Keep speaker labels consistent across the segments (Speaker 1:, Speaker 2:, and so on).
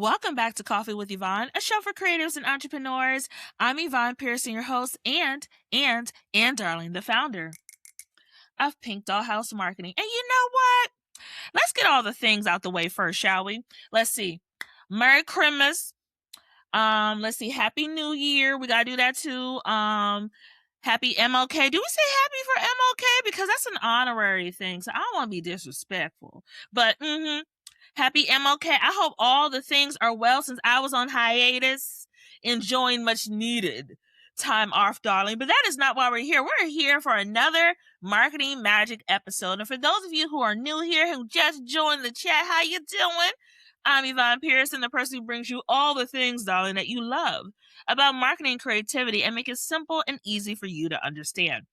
Speaker 1: Welcome back to Coffee with Yvonne, a show for creatives and entrepreneurs. I'm Yvonne Pearson, your host, and darling, the founder of Pink Dollhouse Marketing. And you know what? Let's get all the things out the way first, shall we? Let's see. Merry Christmas. Let's see. Happy New Year. We gotta do that too. Happy MLK. Do we say happy for MLK? Because that's an honorary thing, so I don't want to be disrespectful. But happy MLK. I hope all the things are well since I was on hiatus, enjoying much needed time off, darling. But that is not why we're here. We're here for another Marketing Magic episode. And for those of you who are new here, who just joined the chat, how you doing? I'm Yvonne Pearson, the person who brings you all the things, darling, that you love about marketing creativity and make it simple and easy for you to understand.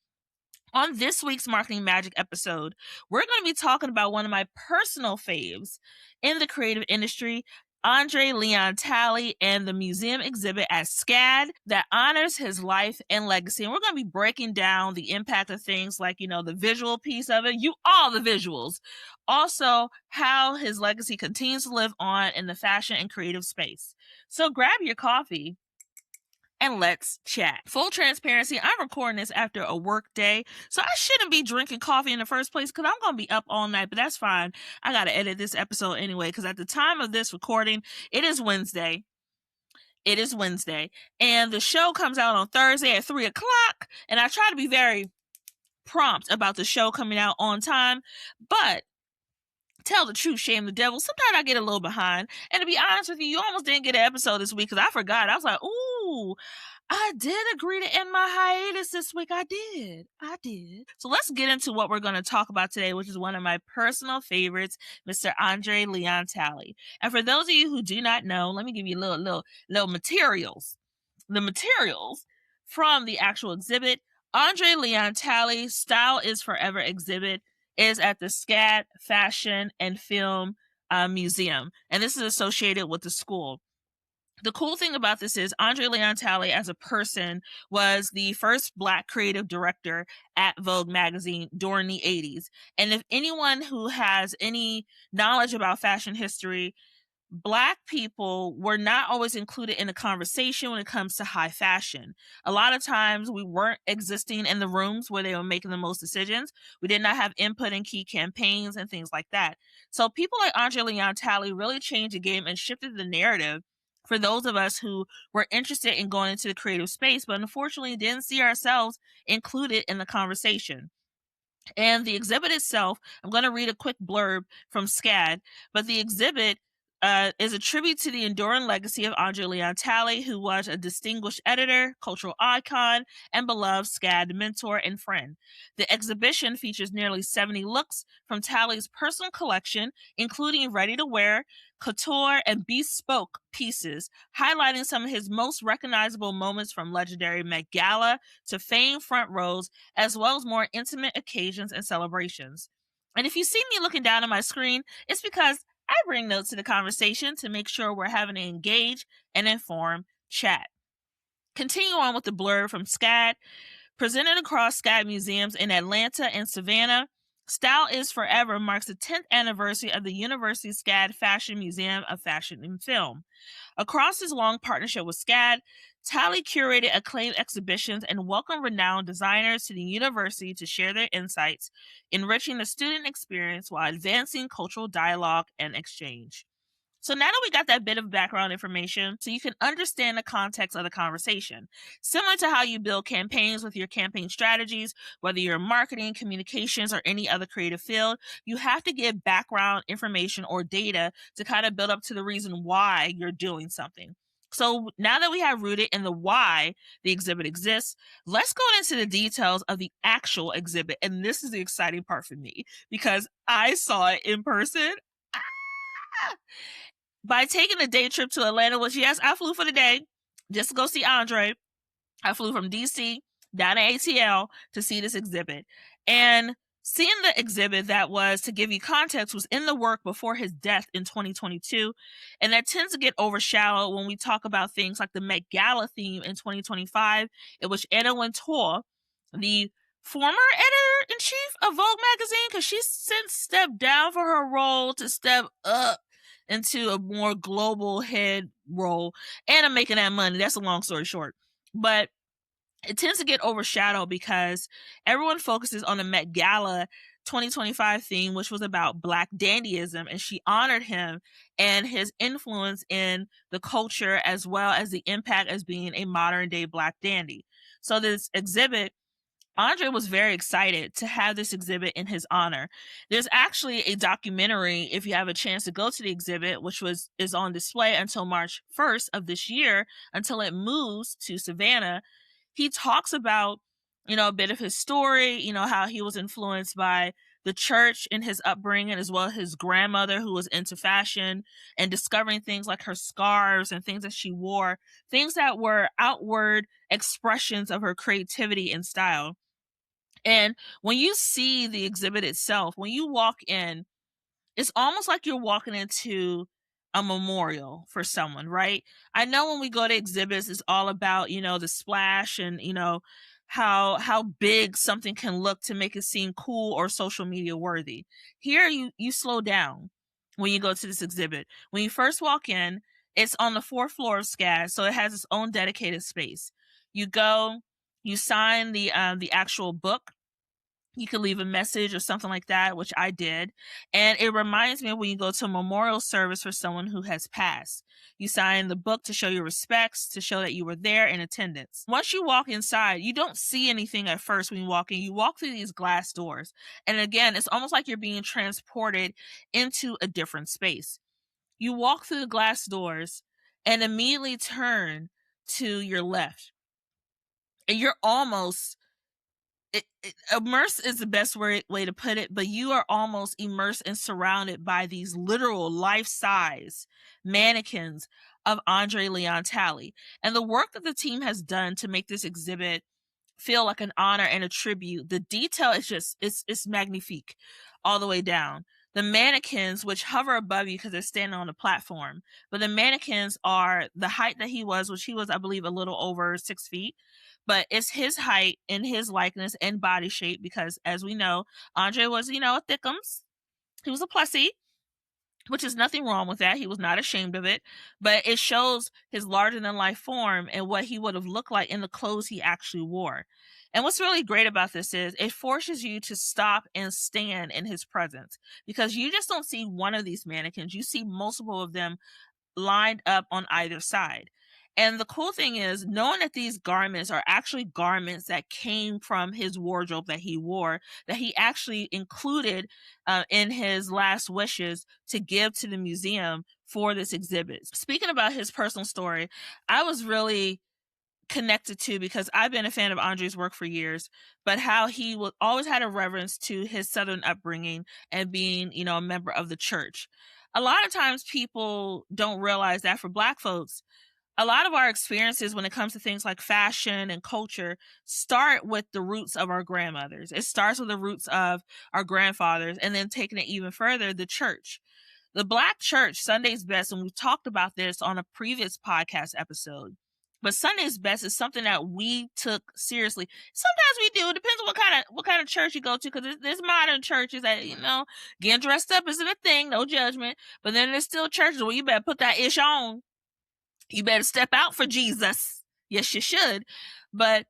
Speaker 1: On this week's Marketing Magic episode, we're going to be talking about one of my personal faves in the creative industry, André Leon Talley, and the museum exhibit at SCAD that honors his life and legacy. And we're going to be breaking down the impact of things like, the visual piece of it, all the visuals. Also, how his legacy continues to live on in the fashion and creative space. So grab your coffee and let's chat. Full transparency, I'm recording this after a work day, so I shouldn't be drinking coffee in the first place because I'm going to be up all night, but that's fine. I got to edit this episode anyway because at the time of this recording, it is Wednesday. And the show comes out on Thursday at 3 o'clock, and I try to be very prompt about the show coming out on time, but tell the truth, shame the devil. Sometimes I get a little behind. And to be honest with you, you almost didn't get an episode this week because I forgot. I was like, ooh, I did agree to end my hiatus this week. I did. So let's get into what we're going to talk about today, which is one of my personal favorites, Mr. André Leon Talley. And for those of you who do not know, let me give you little materials. The materials from the actual exhibit. André Leon Talley, Style is Forever exhibit is at the SCAD Fashion and Film Museum, and this is associated with the school. The cool thing about this is André Leon Talley as a person was the first Black creative director at Vogue magazine during the 80s. And if anyone who has any knowledge about fashion history, Black people were not always included in the conversation when it comes to high fashion. A lot of times we weren't existing in the rooms where they were making the most decisions. We did not have input in key campaigns and things like that. So people like André Leon Talley really changed the game and shifted the narrative for those of us who were interested in going into the creative space, but unfortunately didn't see ourselves included in the conversation. And the exhibit itself, I'm going to read a quick blurb from SCAD, but the exhibit is a tribute to the enduring legacy of André Leon Talley, who was a distinguished editor, cultural icon, and beloved SCAD mentor and friend. The exhibition features nearly 70 looks from Talley's personal collection, including ready-to-wear, couture, and bespoke pieces, highlighting some of his most recognizable moments from legendary Met Gala to famed front rows, as well as more intimate occasions and celebrations. And if you see me looking down at my screen, it's because I bring notes to the conversation to make sure we're having an engaged and informed chat. Continue on with the blurb from SCAD. Presented across SCAD museums in Atlanta and Savannah, Style is Forever marks the 10th anniversary of the University SCAD Fashion Museum of Fashion and Film. Across his long partnership with SCAD, Talley curated acclaimed exhibitions and welcomed renowned designers to the university to share their insights, enriching the student experience while advancing cultural dialogue and exchange. So now that we got that bit of background information, so you can understand the context of the conversation. Similar to how you build campaigns with your campaign strategies, whether you're in marketing, communications, or any other creative field, you have to give background information or data to kind of build up to the reason why you're doing something. So now that we have rooted in the why the exhibit exists, let's go into the details of the actual exhibit. And this is the exciting part for me because I saw it in person. By taking a day trip to Atlanta, which yes, I flew for the day just to go see André. I flew from DC down to ATL to see this exhibit. And seeing the exhibit that was, to give you context, was in the work before his death in 2022. And that tends to get overshadowed when we talk about things like the Met Gala theme in 2025, in which Anna Wintour, the former editor-in-chief of Vogue magazine, because she's since stepped down for her role to step up into a more global head role, and I'm making that money. That's a long story short. But it tends to get overshadowed because everyone focuses on the Met Gala 2025 theme, which was about Black dandyism, and she honored him and his influence in the culture as well as the impact as being a modern day Black dandy. So this exhibit, Andre was very excited to have this exhibit in his honor. There's actually a documentary, if you have a chance to go to the exhibit, which is on display until March 1st of this year, until it moves to Savannah. He talks about, a bit of his story, how he was influenced by the church in his upbringing, as well as his grandmother who was into fashion, and discovering things like her scarves and things that she wore, things that were outward expressions of her creativity and style. And when you see the exhibit itself, when you walk in, it's almost like you're walking into a memorial for someone, right? I know when we go to exhibits, it's all about, the splash and, how big something can look to make it seem cool or social media worthy. Here you slow down when you go to this exhibit. When you first walk in, it's on the 4th floor of SCAD, so it has its own dedicated space. You go, you sign the actual book. You can leave a message or something like that, which I did. And it reminds me of when you go to a memorial service for someone who has passed. You sign the book to show your respects, to show that you were there in attendance. Once you walk inside, you don't see anything at first when you walk in. You walk through these glass doors. And again, it's almost like you're being transported into a different space. You walk through the glass doors and immediately turn to your left. And you're almost immerse is the best way to put it, but you are almost immersed and surrounded by these literal life-size mannequins of André Leon Talley. And the work that the team has done to make this exhibit feel like an honor and a tribute, the detail is just, it's magnifique all the way down. The mannequins, which hover above you because they're standing on a platform, but the mannequins are the height that he was, which he was, I believe, a little over 6 feet. But it's his height and his likeness and body shape because, as we know, Andre was, a thickums. He was a plussy, which is nothing wrong with that. He was not ashamed of it. But it shows his larger-than-life form and what he would have looked like in the clothes he actually wore. And what's really great about this is it forces you to stop and stand in his presence because you just don't see one of these mannequins. You see multiple of them lined up on either side. And the cool thing is knowing that these garments are actually garments that came from his wardrobe that he wore, that he actually included in his last wishes to give to the museum for this exhibit. Speaking about his personal story, I was really connected to because I've been a fan of Andre's work for years, but how he always had a reverence to his Southern upbringing and being, a member of the church. A lot of times people don't realize that for Black folks, a lot of our experiences when it comes to things like fashion and culture start with the roots of our grandmothers. It starts with the roots of our grandfathers, and then taking it even further, the church. The Black church, Sunday's Best, and we've talked about this on a previous podcast episode, but Sunday's Best is something that we took seriously. Sometimes we do. It depends on what kind of church you go to, because there's modern churches that, getting dressed up isn't a thing, no judgment. But then there's still churches where you better put that ish on. You better step out for Jesus. Yes, you should. But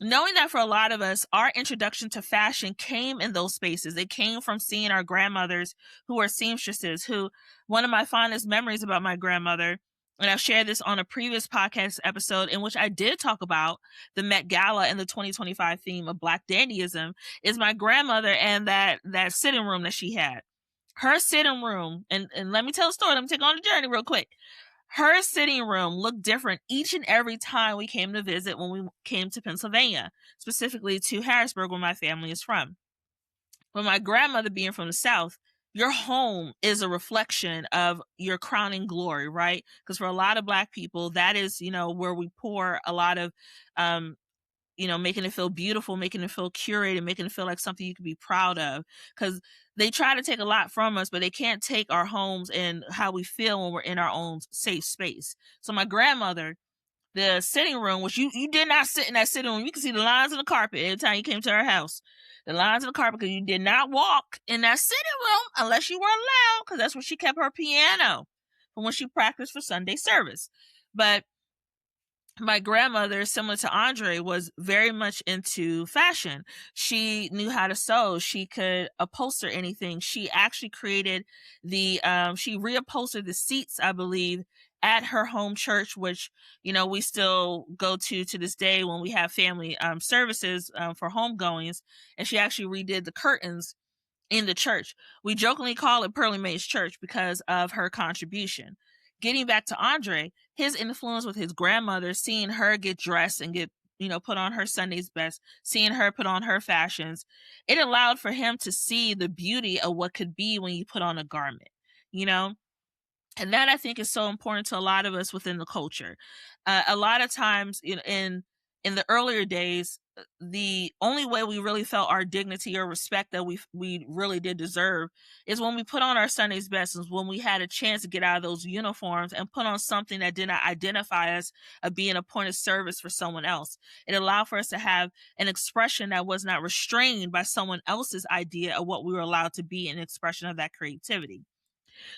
Speaker 1: knowing that for a lot of us, our introduction to fashion came in those spaces. It came from seeing our grandmothers who were seamstresses, who one of my fondest memories about my grandmother, and I've shared this on a previous podcast episode in which I did talk about the Met Gala and the 2025 theme of Black dandyism, is my grandmother and that sitting room that she had. Her sitting room, and let me tell a story. Let me take on a journey real quick. Her sitting room looked different each and every time we came to visit when we came to Pennsylvania, specifically to Harrisburg, where my family is from. But my grandmother being from the South, your home is a reflection of your crowning glory, right? Because for a lot of Black people, that is, where we pour a lot of, making it feel beautiful, making it feel curated, making it feel like something you can be proud of. Because they try to take a lot from us, but they can't take our homes and how we feel when we're in our own safe space. So my grandmother, the sitting room, which you did not sit in that sitting room. You can see the lines in the carpet every time you came to her house. The lines in the carpet, because you did not walk in that sitting room unless you were allowed, because that's where she kept her piano. from when she practiced for Sunday service. But my grandmother, similar to Andre, was very much into fashion. She knew how to sew. She could upholster anything. She actually created she reupholstered the seats, I believe, at her home church, which, we still go to this day when we have family services for homegoings. And she actually redid the curtains in the church. We jokingly call it Pearly Mae's Church because of her contribution. Getting back to Andre, his influence with his grandmother, seeing her get dressed and get, put on her Sunday's best, seeing her put on her fashions, it allowed for him to see the beauty of what could be when you put on a garment, you know? And that, I think, is so important to a lot of us within the culture. A lot of times in the earlier days, the only way we really felt our dignity or respect that we really did deserve is when we put on our Sunday's best, is when we had a chance to get out of those uniforms and put on something that did not identify us of being a point of service for someone else. It allowed for us to have an expression that was not restrained by someone else's idea of what we were allowed to be, an expression of that creativity.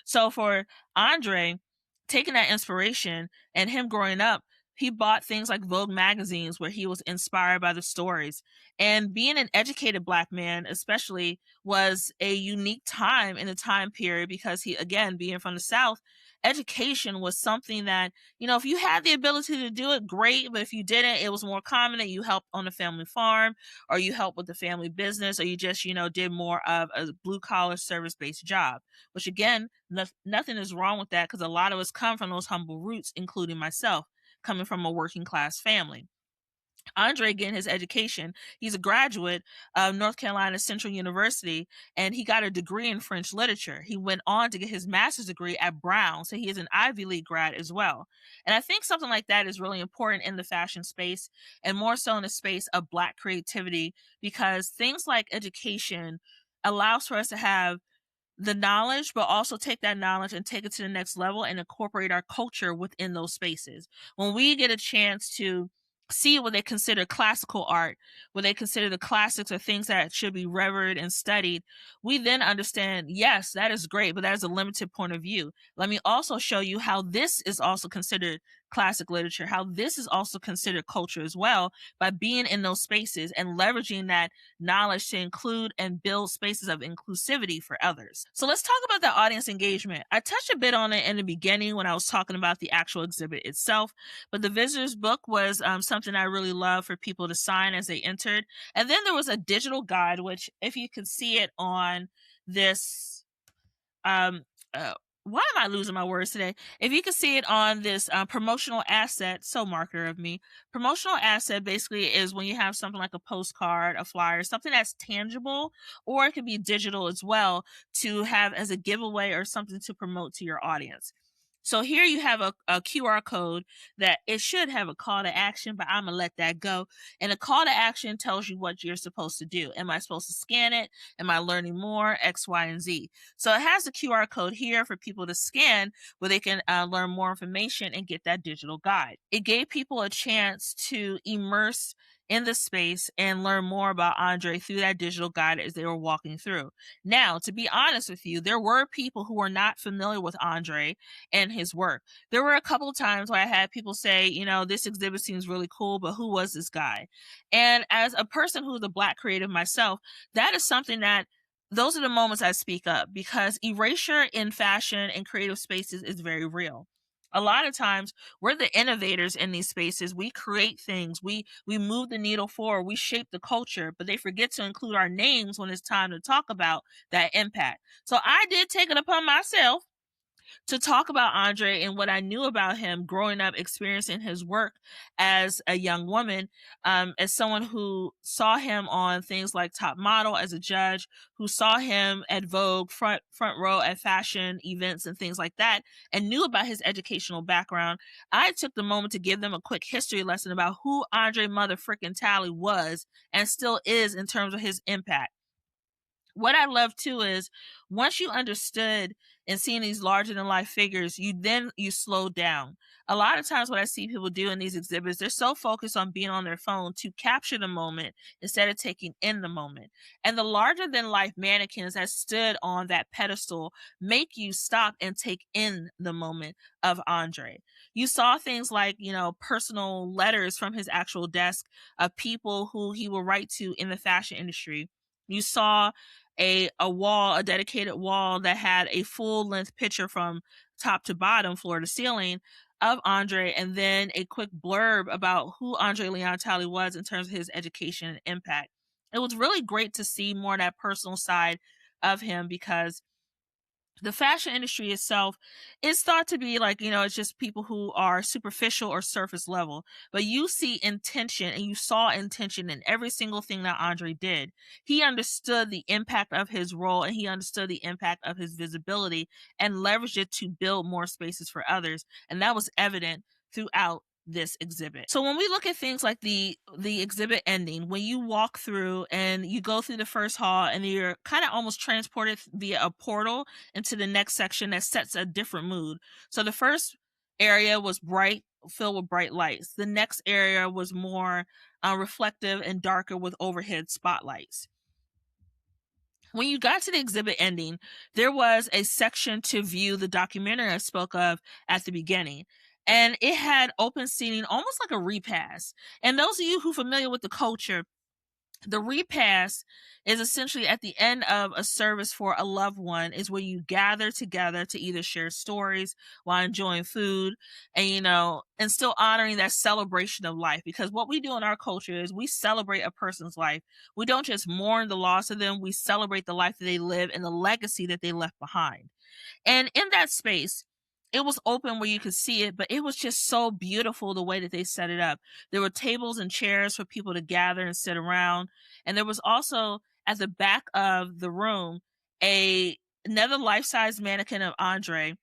Speaker 1: So for Andre, taking that inspiration and him growing up, he bought things like Vogue magazines where he was inspired by the stories. And being an educated Black man, especially, was a unique time in the time period because he, again, being from the South, education was something that, if you had the ability to do it, great. But if you didn't, it was more common that you helped on a family farm, or you helped with the family business, or you just, did more of a blue collar service based job, which, again, nothing is wrong with that because a lot of us come from those humble roots, including myself, coming from a working class family. Andre getting his education, he's a graduate of North Carolina Central University, and he got a degree in French literature. He went on to get his master's degree at Brown, so he is an Ivy League grad as well. And I think something like that is really important in the fashion space, and more so in the space of Black creativity, because things like education allows for us to have the knowledge, but also take that knowledge and take it to the next level and incorporate our culture within those spaces. When we get a chance to see what they consider classical art, what they consider the classics or things that should be revered and studied, we then understand, yes, that is great, but that is a limited point of view. Let me also show you how this is also considered classic literature, how this is also considered culture as well, by being in those spaces and leveraging that knowledge to include and build spaces of inclusivity for others. So let's talk about the audience engagement. I touched a bit on it in the beginning when I was talking about the actual exhibit itself, but the visitor's book was something I really love for people to sign as they entered. And then there was a digital guide, which, if you can see it on this, why am I losing my words today? If you can see it on this promotional asset, so marketer of me, promotional asset basically is when you have something like a postcard, a flyer, something that's tangible, or it can be digital as well, to have as a giveaway or something to promote to your audience. So here you have a QR code that it should have a call to action, but I'm going to let that go. And a call to action tells you what you're supposed to do. Am I supposed to scan it? Am I learning more? X, Y, and Z. So it has a QR code here for people to scan where they can learn more information and get that digital guide. It gave people a chance to immerse in the space and learn more about Andre through that digital guide as they were walking through. Now, to be honest with you, there were people who were not familiar with Andre and his work. There were a couple of times where I had people say, this exhibit seems really cool, but who was this guy? And as a person who's a Black creative myself, that is something that those are the moments I speak up, because erasure in fashion and creative spaces is very real. A lot of times we're the innovators in these spaces. We create things. We move the needle forward. We shape the culture, but they forget to include our names when it's time to talk about that impact. So I did take it upon myself to talk about Andre and what I knew about him growing up, experiencing his work as a young woman, as someone who saw him on things like Top Model as a judge, who saw him at Vogue, front row at fashion events and things like that, and knew about his educational background. I took the moment to give them a quick history lesson about who André Mother frickin' Talley was and still is in terms of his impact. What I love too is once you understood and seeing these larger than life figures, you slow down. A lot of times what I see people do in these exhibits, they're so focused on being on their phone to capture the moment instead of taking in the moment. And the larger than life mannequins that stood on that pedestal make you stop and take in the moment of Andre. You saw things like, personal letters from his actual desk of people who he will write to in the fashion industry. You saw a dedicated wall that had a full length picture from top to bottom, floor to ceiling, of Andre, and then a quick blurb about who André Leon Talley was in terms of his education and impact. It was really great to see more of that personal side of him, because the fashion industry itself is thought to be like, it's just people who are superficial or surface level. But you see intention, and you saw intention in every single thing that Andre did. He understood the impact of his role, and he understood the impact of his visibility and leveraged it to build more spaces for others. And that was evident throughout this exhibit. So when we look at things like the exhibit ending, when you walk through and you go through the first hall and you're kind of almost transported via a portal into the next section that sets a different mood. So the first area was bright, filled with bright lights. The next area was more reflective and darker with overhead spotlights. When you got to the exhibit ending, there was a section to view the documentary I spoke of at the beginning. And it had open seating, almost like a repast. And those of you who are familiar with the culture, the repast is essentially at the end of a service for a loved one, is where you gather together to either share stories while enjoying food and, and still honoring that celebration of life. Because what we do in our culture is we celebrate a person's life. We don't just mourn the loss of them, we celebrate the life that they live and the legacy that they left behind. And in that space, it was open where you could see it, but it was just so beautiful the way that they set it up. There were tables and chairs for people to gather and sit around. And there was also at the back of the room another life-size mannequin of Andre,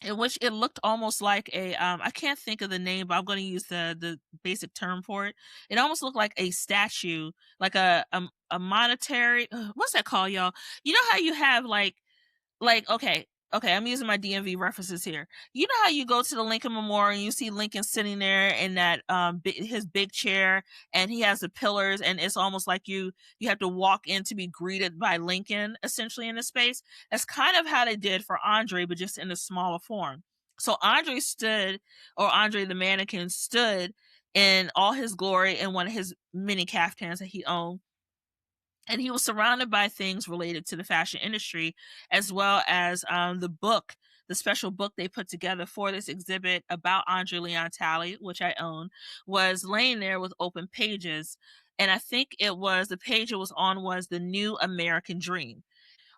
Speaker 1: in which it looked almost like I can't think of the name, but I'm going to use the basic term for it. It almost looked like a statue, like a monetary, what's that called, y'all? You know how you have okay, I'm using my DMV references here. You know how you go to the Lincoln Memorial and you see Lincoln sitting there in that his big chair, and he has the pillars, and it's almost like you have to walk in to be greeted by Lincoln, essentially, in the space. That's kind of how they did for Andre, but just in a smaller form. So Andre the mannequin stood in all his glory in one of his mini caftans that he owned. And he was surrounded by things related to the fashion industry, as well as the special book they put together for this exhibit about André Leon Talley, which I own, was laying there with open pages. And I think the page it was on was The New American Dream.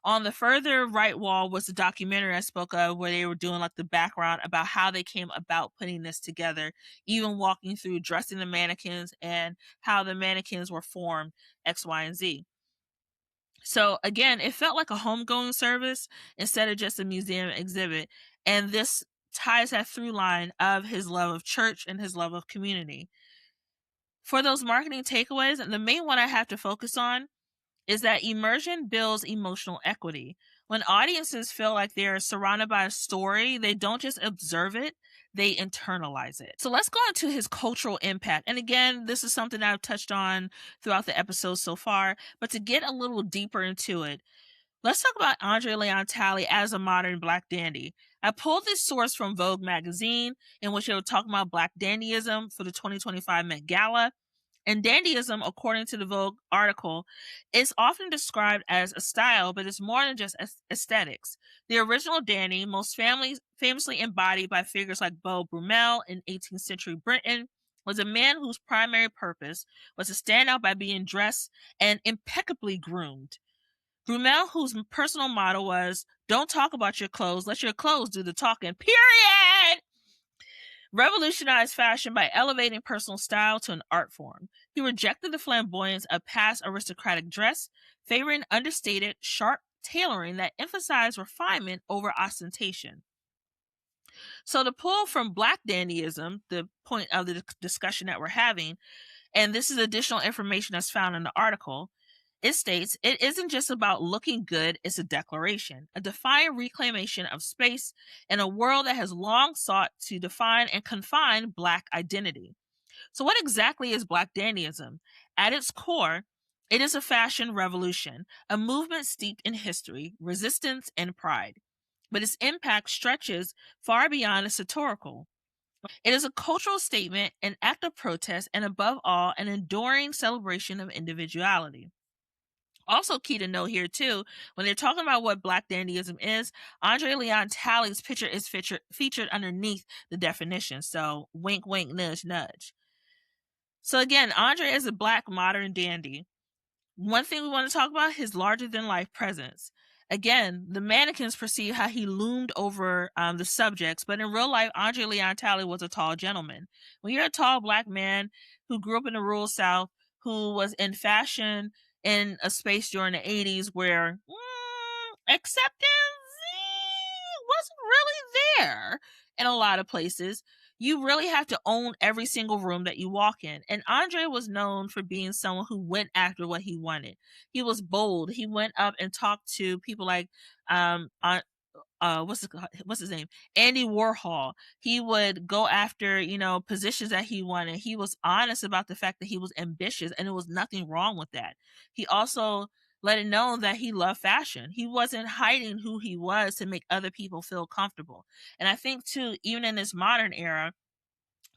Speaker 1: On the further right wall was the documentary I spoke of, where they were doing like the background about how they came about putting this together, even walking through dressing the mannequins and how the mannequins were formed, X, Y, and Z. So again, it felt like a homegoing service instead of just a museum exhibit. And this ties that through line of his love of church and his love of community. For those marketing takeaways, and the main one I have to focus on is that immersion builds emotional equity. When audiences feel like they're surrounded by a story, they don't just observe it, they internalize it. So let's go into his cultural impact. And again, this is something I've touched on throughout the episode so far, but to get a little deeper into it, let's talk about André Leon Talley as a modern Black dandy. I pulled this source from Vogue magazine, in which they were talking about Black dandyism for the 2025 Met Gala. And dandyism, according to the Vogue article, is often described as a style, but it's more than just aesthetics. The original dandy, most famously embodied by figures like Beau Brummel in 18th century Britain, was a man whose primary purpose was to stand out by being dressed and impeccably groomed. Brummel, whose personal motto was, "Don't talk about your clothes, let your clothes do the talking, period," revolutionized fashion by elevating personal style to an art form. He rejected the flamboyance of past aristocratic dress, favoring understated, sharp tailoring that emphasized refinement over ostentation. So to pull from Black dandyism, the point of the discussion that we're having, and this is additional information that's found in the article, It states, "It isn't just about looking good, it's a declaration, a defiant reclamation of space in a world that has long sought to define and confine Black identity." So, what exactly is Black dandyism? At its core, it is a fashion revolution, a movement steeped in history, resistance, and pride. But its impact stretches far beyond its rhetorical. It is a cultural statement, an act of protest, and above all, an enduring celebration of individuality. Also, key to note here too, when they're talking about what Black dandyism is, André Leon Talley's picture is featured underneath the definition. So, wink, wink, nudge, nudge. So again, Andre is a Black modern dandy. One thing we want to talk about, his larger than life presence. Again, the mannequins perceive how he loomed over the subjects, but in real life, Andre Leon Talley was a tall gentleman. When you're a tall Black man who grew up in the rural South, who was in fashion in a space during the 80s where acceptance wasn't really there in a lot of places, you really have to own every single room that you walk in. And Andre was known for being someone who went after what he wanted. He was bold. He went up and talked to people like what's his name, Andy Warhol. He would go after positions that he wanted. He was honest about the fact that he was ambitious, and there was nothing wrong with that. He also let it known that he loved fashion. He wasn't hiding who he was to make other people feel comfortable. And I think too, even in this modern era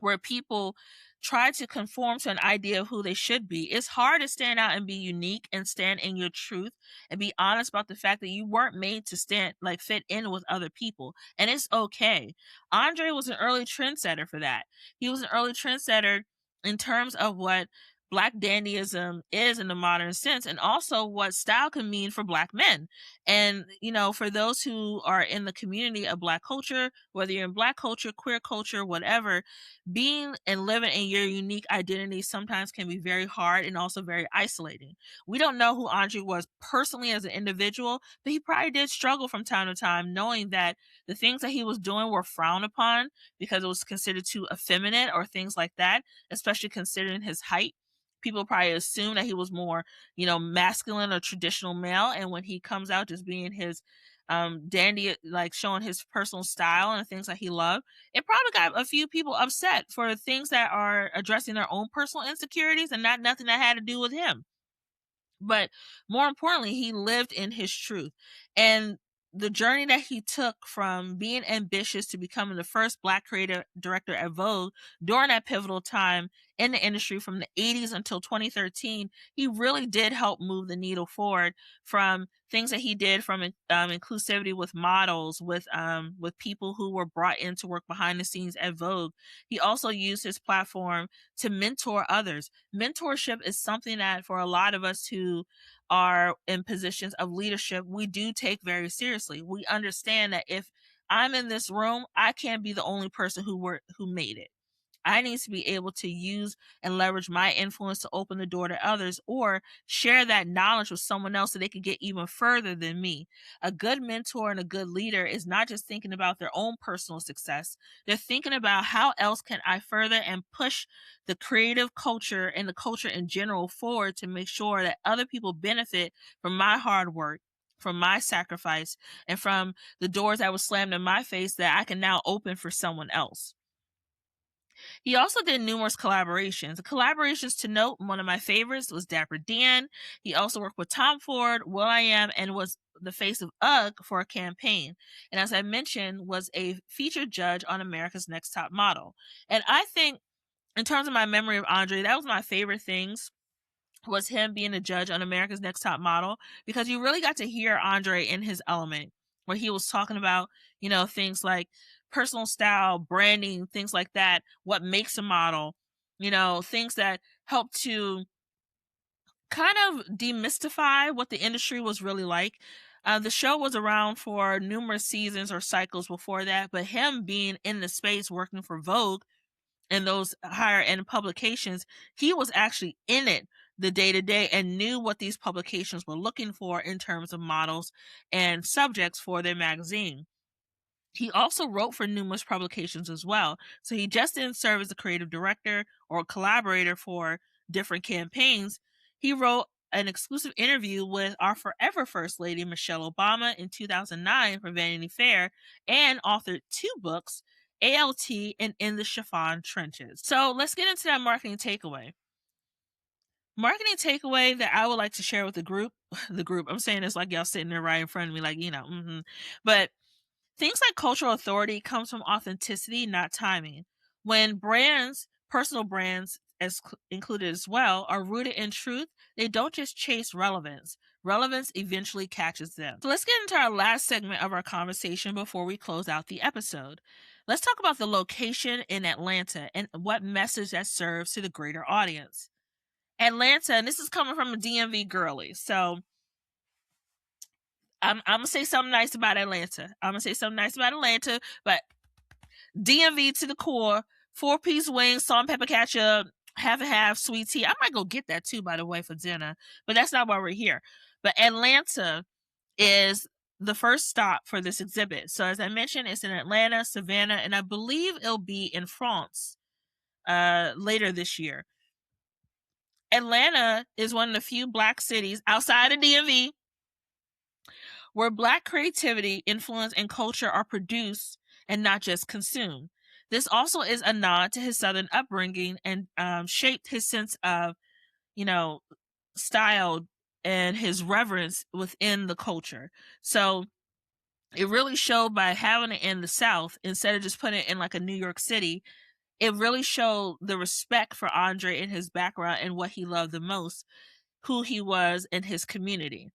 Speaker 1: where people try to conform to an idea of who they should be, it's hard to stand out and be unique and stand in your truth and be honest about the fact that you weren't made to fit in with other people. And it's okay. Andre was an early trendsetter for that. He was an early trendsetter in terms of what Black dandyism is in the modern sense, and also what style can mean for Black men. And, for those who are in the community of Black culture, whether you're in Black culture, queer culture, whatever, being and living in your unique identity sometimes can be very hard and also very isolating. We don't know who Andre was personally as an individual, but he probably did struggle from time to time, knowing that the things that he was doing were frowned upon because it was considered too effeminate or things like that, especially considering his height. People probably assume that he was more, masculine or traditional male. And when he comes out just being his dandy, like showing his personal style and things that he loved, it probably got a few people upset for things that are addressing their own personal insecurities and not nothing that had to do with him. But more importantly, he lived in his truth. And the journey that he took from being ambitious to becoming the first Black creative director at Vogue during that pivotal time in the industry from the 80s until 2013, he really did help move the needle forward from things that he did from inclusivity with models, with people who were brought in to work behind the scenes at Vogue. He also used his platform to mentor others. Mentorship is something that for a lot of us who are in positions of leadership, we do take very seriously. We understand that if I'm in this room, I can't be the only person who made it. I need to be able to use and leverage my influence to open the door to others or share that knowledge with someone else so they can get even further than me. A good mentor and a good leader is not just thinking about their own personal success. They're thinking about how else can I further and push the creative culture and the culture in general forward to make sure that other people benefit from my hard work, from my sacrifice, and from the doors that were slammed in my face that I can now open for someone else. He also did numerous collaborations. The collaborations to note, one of my favorites was Dapper Dan. He also worked with Tom Ford, will.i.am, and was the face of UGG for a campaign. And as I mentioned, was a featured judge on America's Next Top Model. And I think, in terms of my memory of Andre, that was my favorite things, was him being a judge on America's Next Top Model, because you really got to hear Andre in his element, where he was talking about, things like personal style, branding, things like that, what makes a model, things that help to kind of demystify what the industry was really like. The show was around for numerous seasons or cycles before that, but him being in the space working for Vogue and those higher end publications, he was actually in it the day to day and knew what these publications were looking for in terms of models and subjects for their magazine. He also wrote for numerous publications as well. So he just didn't serve as a creative director or a collaborator for different campaigns. He wrote an exclusive interview with our forever First Lady, Michelle Obama, in 2009 for Vanity Fair, and authored 2 books, ALT and In the Chiffon Trenches. So let's get into that marketing takeaway. Marketing takeaway that I would like to share with the group, I'm saying this like y'all sitting there right in front of me, like, but things like cultural authority comes from authenticity, not timing. When brands, personal brands as included as well, are rooted in truth, they don't just chase relevance. Relevance eventually catches them. So let's get into our last segment of our conversation before we close out the episode. Let's talk about the location in Atlanta and what message that serves to the greater audience. Atlanta, and this is coming from a DMV girly, so I'm gonna say something nice about Atlanta. But DMV to the core, 4-piece wings, salt and pepper ketchup, half and half, sweet tea. I might go get that too, by the way, for dinner. But that's not why we're here. But Atlanta is the first stop for this exhibit. So as I mentioned, it's in Atlanta, Savannah, and I believe it'll be in France later this year. Atlanta is one of the few Black cities outside of DMV where Black creativity, influence, and culture are produced and not just consumed. This also is a nod to his Southern upbringing and shaped his sense of, style and his reverence within the culture. So it really showed by having it in the South instead of just putting it in like a New York City. It really showed the respect for Andre and his background and what he loved the most, who he was in his community.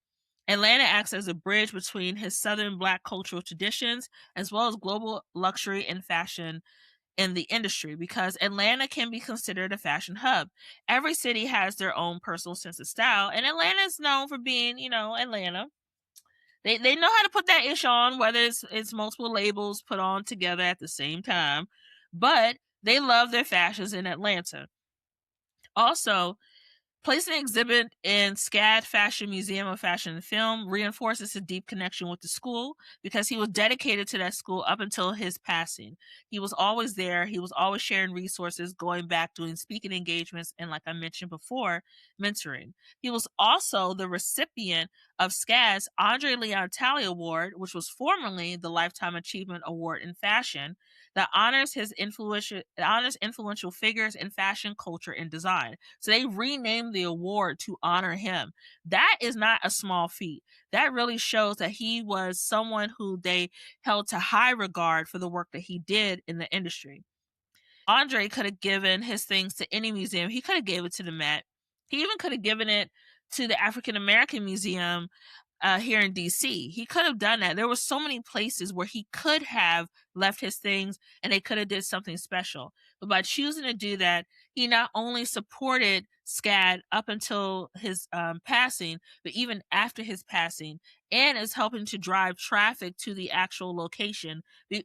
Speaker 1: Atlanta acts as a bridge between his Southern Black cultural traditions as well as global luxury and fashion in the industry, because Atlanta can be considered a fashion hub. Every city has their own personal sense of style, and Atlanta is known for being, Atlanta. They know how to put that ish on, whether it's multiple labels put on together at the same time, but they love their fashions in Atlanta. Also, placing an exhibit in SCAD Fashion Museum of Fashion and Film reinforces his deep connection with the school because he was dedicated to that school up until his passing. He was always there. He was always sharing resources, going back, doing speaking engagements, and like I mentioned before, mentoring. He was also the recipient of SCAD's André Leon Talley Award, which was formerly the Lifetime Achievement Award in Fashion, that honors influential figures in fashion, culture, and design. So they renamed the award to honor him. That is not a small feat. That really shows that he was someone who they held to high regard for the work that he did in the industry. Andre could have given his things to any museum. He could have gave it to the Met. He even could have given it to the African American Museum here in DC. He could have done that. There were so many places where he could have left his things and they could have did something special. But by choosing to do that, he not only supported SCAD up until his passing, but even after his passing, and is helping to drive traffic to the actual location.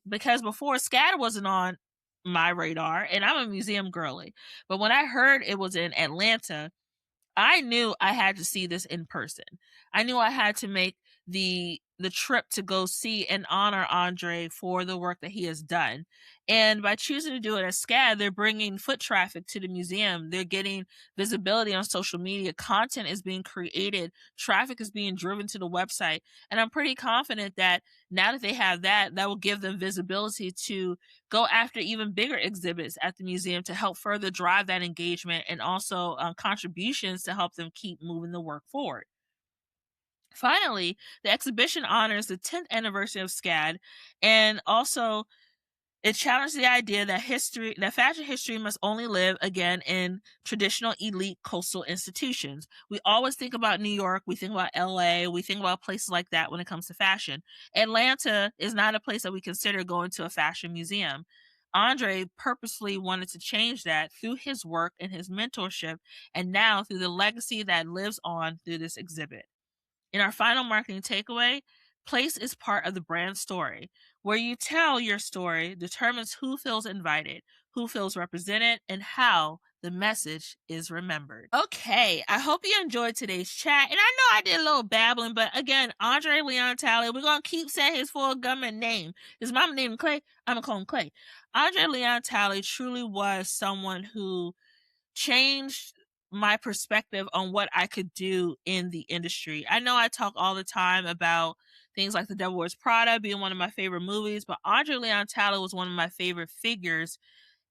Speaker 1: Because before, SCAD wasn't on my radar, and I'm a museum girly. But when I heard it was in Atlanta, I knew I had to see this in person. I knew I had to make the trip to go see and honor Andre for the work that he has done. And by choosing to do it at SCAD, they're bringing foot traffic to the museum. They're getting visibility on social media. Content is being created. Traffic is being driven to the website. And I'm pretty confident that now that they have that, that will give them visibility to go after even bigger exhibits at the museum to help further drive that engagement and also contributions to help them keep moving the work forward. Finally, the exhibition honors the 10th anniversary of SCAD, and also it challenged the idea that fashion history must only live again in traditional elite coastal institutions. We always think about New York, we think about LA, we think about places like that when it comes to fashion. Atlanta is not a place that we consider going to a fashion museum. Andre purposely wanted to change that through his work and his mentorship, and now through the legacy that lives on through this exhibit. In our final marketing takeaway, place is part of the brand story. Where you tell your story determines who feels invited, who feels represented, and how the message is remembered. Okay, I hope you enjoyed today's chat. And I know I did a little babbling, but again, Andre Leon Talley, we're going to keep saying his full government name. His mama named him Clay. I'm going to call him Clay. Andre Leon Talley truly was someone who changed my perspective on what I could do in the industry. I know I talk all the time about things like The Devil Wears Prada being one of my favorite movies, but André Leon Talley was one of my favorite figures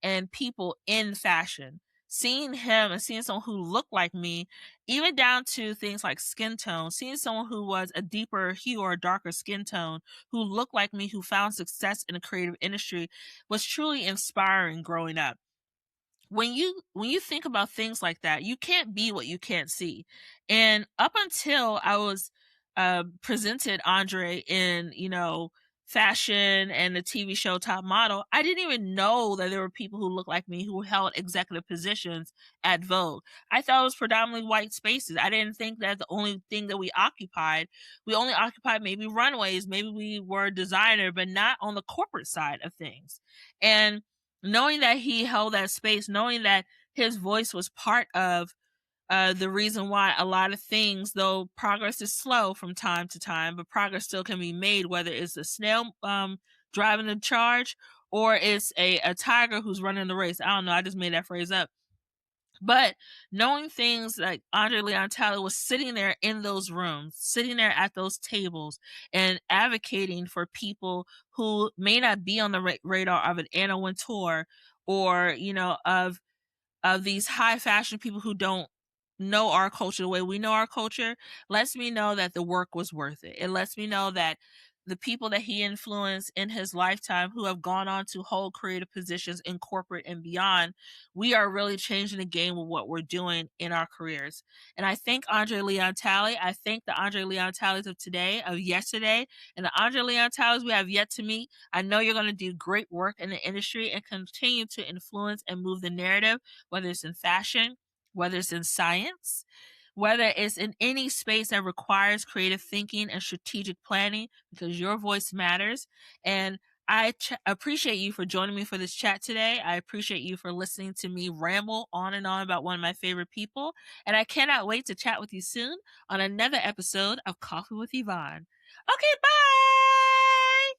Speaker 1: and people in fashion. Seeing him and seeing someone who looked like me, even down to things like skin tone, seeing someone who was a deeper hue or a darker skin tone, who looked like me, who found success in the creative industry, was truly inspiring growing up. When you think about things like that, you can't be what you can't see. And up until I was presented Andre in, fashion and the TV show Top Model, I didn't even know that there were people who looked like me who held executive positions at Vogue. I thought it was predominantly white spaces. I didn't think that the only thing that we only occupied maybe runways, maybe we were a designer, but not on the corporate side of things. And knowing that he held that space, knowing that his voice was part of the reason why a lot of things, though progress is slow from time to time, but progress still can be made, whether it's a snail driving the charge or it's a tiger who's running the race. I don't know. I just made that phrase up. But knowing things like André Leon Talley was sitting there in those rooms, sitting there at those tables and advocating for people who may not be on the radar of an Anna Wintour or, of these high fashion people who don't know our culture the way we know our culture, lets me know that the work was worth it. It lets me know that the people that he influenced in his lifetime who have gone on to hold creative positions in corporate and beyond, we are really changing the game with what we're doing in our careers. And I thank André Leon Talley. I thank the André Leon Talleys of today, of yesterday, and the André Leon Talleys we have yet to meet. I know you're going to do great work in the industry and continue to influence and move the narrative, whether it's in fashion, whether it's in science, whether it's in any space that requires creative thinking and strategic planning, because your voice matters. And I appreciate you for joining me for this chat today. I appreciate you for listening to me ramble on and on about one of my favorite people. And I cannot wait to chat with you soon on another episode of Coffee with Yvonne. Okay, bye!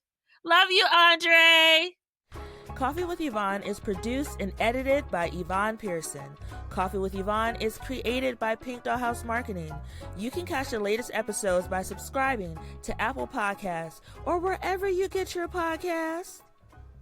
Speaker 1: Love you, Andre! Coffee with Yvonne is produced and edited by Yvonne Pearson. Coffee with Yvonne is created by Pink Dollhouse Marketing. You can catch the latest episodes by subscribing to Apple Podcasts or wherever you get your podcasts.